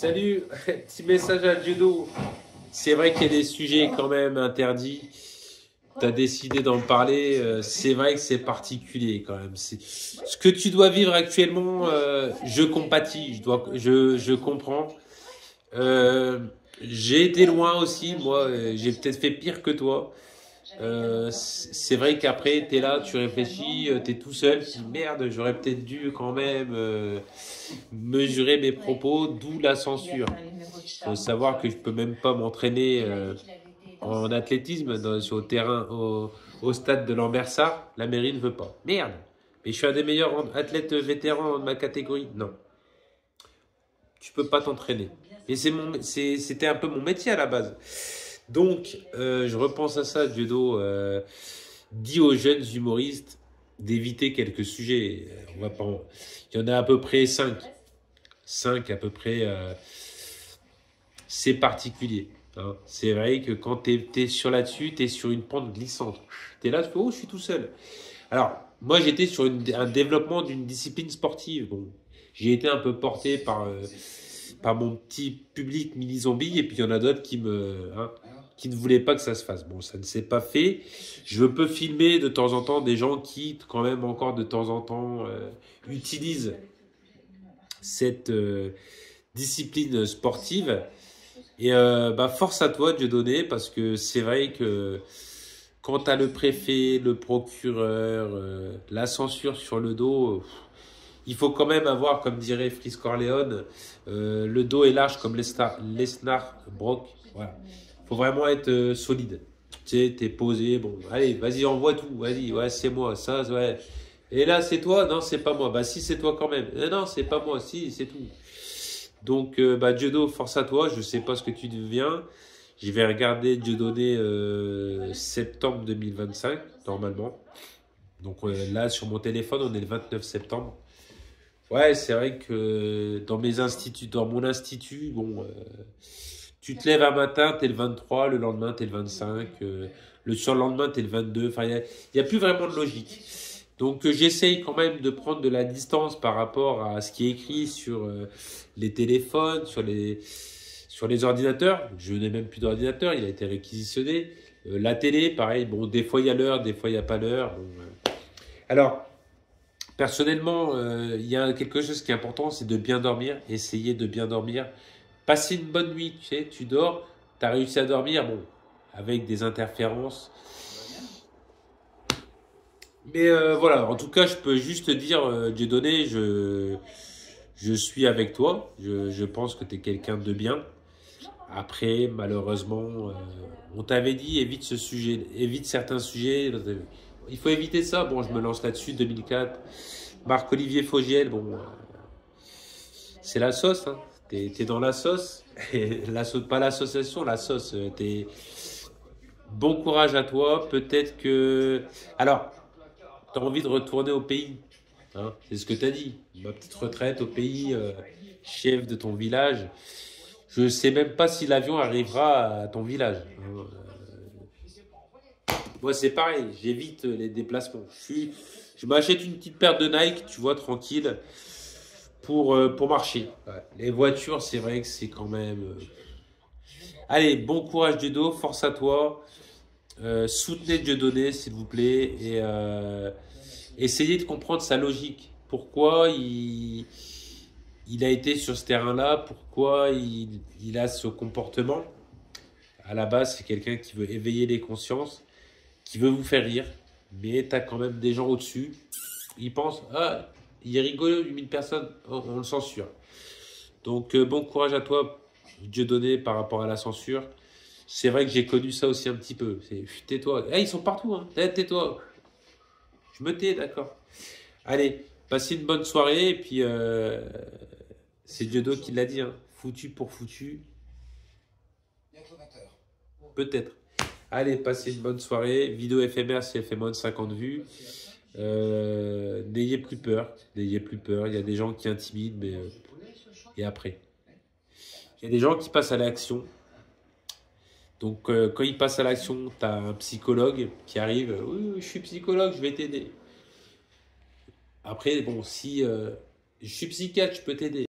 Salut, petit message à Judo. C'est vrai qu'il y a des sujets quand même interdits. Tu as décidé d'en parler. C'est vrai que c'est particulier quand même. Ce que tu dois vivre actuellement, je compatis, je comprends. Euh, j'ai été loin aussi, moi, j'ai peut-être fait pire que toi. C'est vrai qu'après, tu es là, tu réfléchis, tu es tout seul, tu dis merde, j'aurais peut-être dû quand même mesurer mes propos, d'où la censure. Il faut savoir que je peux même pas m'entraîner en athlétisme sur le terrain, au stade de Lambersart. La mairie ne veut pas. Merde! Mais je suis un des meilleurs athlètes vétérans de ma catégorie. Non, tu peux pas t'entraîner. Et c'était un peu mon métier à la base. Donc, je repense à ça, Judo. Dit aux jeunes humoristes d'éviter quelques sujets. On va pas Il y en a à peu près 5. 5 à peu près. C'est particulier. Hein. C'est vrai que quand tu es sur là-dessus, tu es sur une pente glissante. Tu es là, tu fais, oh, je suis tout seul. Alors, moi, j'étais sur un développement d'une discipline sportive. Bon, j'ai été un peu porté par mon petit public mini-zombie, et puis il y en a d'autres qui ne voulaient pas que ça se fasse. Bon, ça ne s'est pas fait. Je peux filmer de temps en temps des gens qui, quand même, encore de temps en temps, utilisent cette discipline sportive. Et force à toi, Dieudonné, parce que c'est vrai que quand tu as le préfet, le procureur, la censure sur le dos, il faut quand même avoir, comme dirait Frisk Corleone, le dos est large comme Lesnar Brock. Voilà. Faut vraiment être solide. Tu sais, t'es posé, bon, allez, vas-y, envoie tout, vas-y, ouais, c'est moi, ça, ouais. Et là, c'est toi? Non, c'est pas moi. Bah si, c'est toi quand même. Non, c'est pas moi, si, c'est tout. Donc, Diodo, force à toi. Je sais pas ce que tu deviens. Je vais regarder Dieudonné septembre 2025, normalement. Donc là, sur mon téléphone, on est le 29 septembre. Ouais, c'est vrai que dans mon institut, bon, tu te lèves un matin, t'es le 23, le lendemain, t'es le 25, le surlendemain, t'es le 22. Enfin, il y a plus vraiment de logique. Donc, j'essaye quand même de prendre de la distance par rapport à ce qui est écrit sur les téléphones, sur les ordinateurs. Je n'ai même plus d'ordinateur, il a été réquisitionné. La télé, pareil, bon, des fois il y a l'heure, des fois il n'y a pas l'heure. Bon, alors, personnellement, il y a quelque chose qui est important, c'est de bien dormir, essayer de bien dormir. Passer une bonne nuit, tu sais, tu dors, tu as réussi à dormir, bon, avec des interférences. Mais voilà, en tout cas, je peux juste te dire, Dieudonné, je suis avec toi. Je pense que tu es quelqu'un de bien. Après, malheureusement, on t'avait dit, évite ce sujet, évite certains sujets. Il faut éviter ça. Bon, je me lance là-dessus, 2004. Marc-Olivier Fogiel, bon, c'est la sauce. Hein. T'es dans la sauce. Et pas l'association, la sauce. Bon courage à toi. Peut-être que... Alors, tu as envie de retourner au pays. Hein, c'est ce que tu as dit. Ma petite retraite au pays, chef de ton village. Je ne sais même pas si l'avion arrivera à ton village. Hein. Moi, c'est pareil. J'évite les déplacements. Je m'achète une petite paire de Nike, tu vois, tranquille, pour marcher. Ouais. Les voitures, c'est vrai que c'est quand même... Allez, bon courage Dieudonné, force à toi. Soutenez Dieudonné, s'il vous plaît. Et essayez de comprendre sa logique. Pourquoi il a été sur ce terrain-là, pourquoi il a ce comportement. À la base, c'est quelqu'un qui veut éveiller les consciences, qui veut vous faire rire, mais tu as quand même des gens au-dessus. Ils pensent, ah, il est rigolo, il imite personne, on le censure. Donc, bon courage à toi, Dieudonné, par rapport à la censure. C'est vrai que j'ai connu ça aussi un petit peu. Tais-toi. Ils sont partout, hein. Tais-toi. Je me tais, d'accord. Allez, passez une bonne soirée, et puis c'est Diodo qui l'a dit, hein. Foutu pour foutu. Peut-être. Allez, passez une bonne soirée. Vidéo éphémère si elle fait moins de 50 vues. N'ayez plus peur. N'ayez plus peur. Il y a des gens qui intimident, mais... et après. Il y a des gens qui passent à l'action. Donc, quand ils passent à l'action, tu as un psychologue qui arrive. Oui, je suis psychologue, je vais t'aider. Après, bon, si je suis psychiatre, je peux t'aider.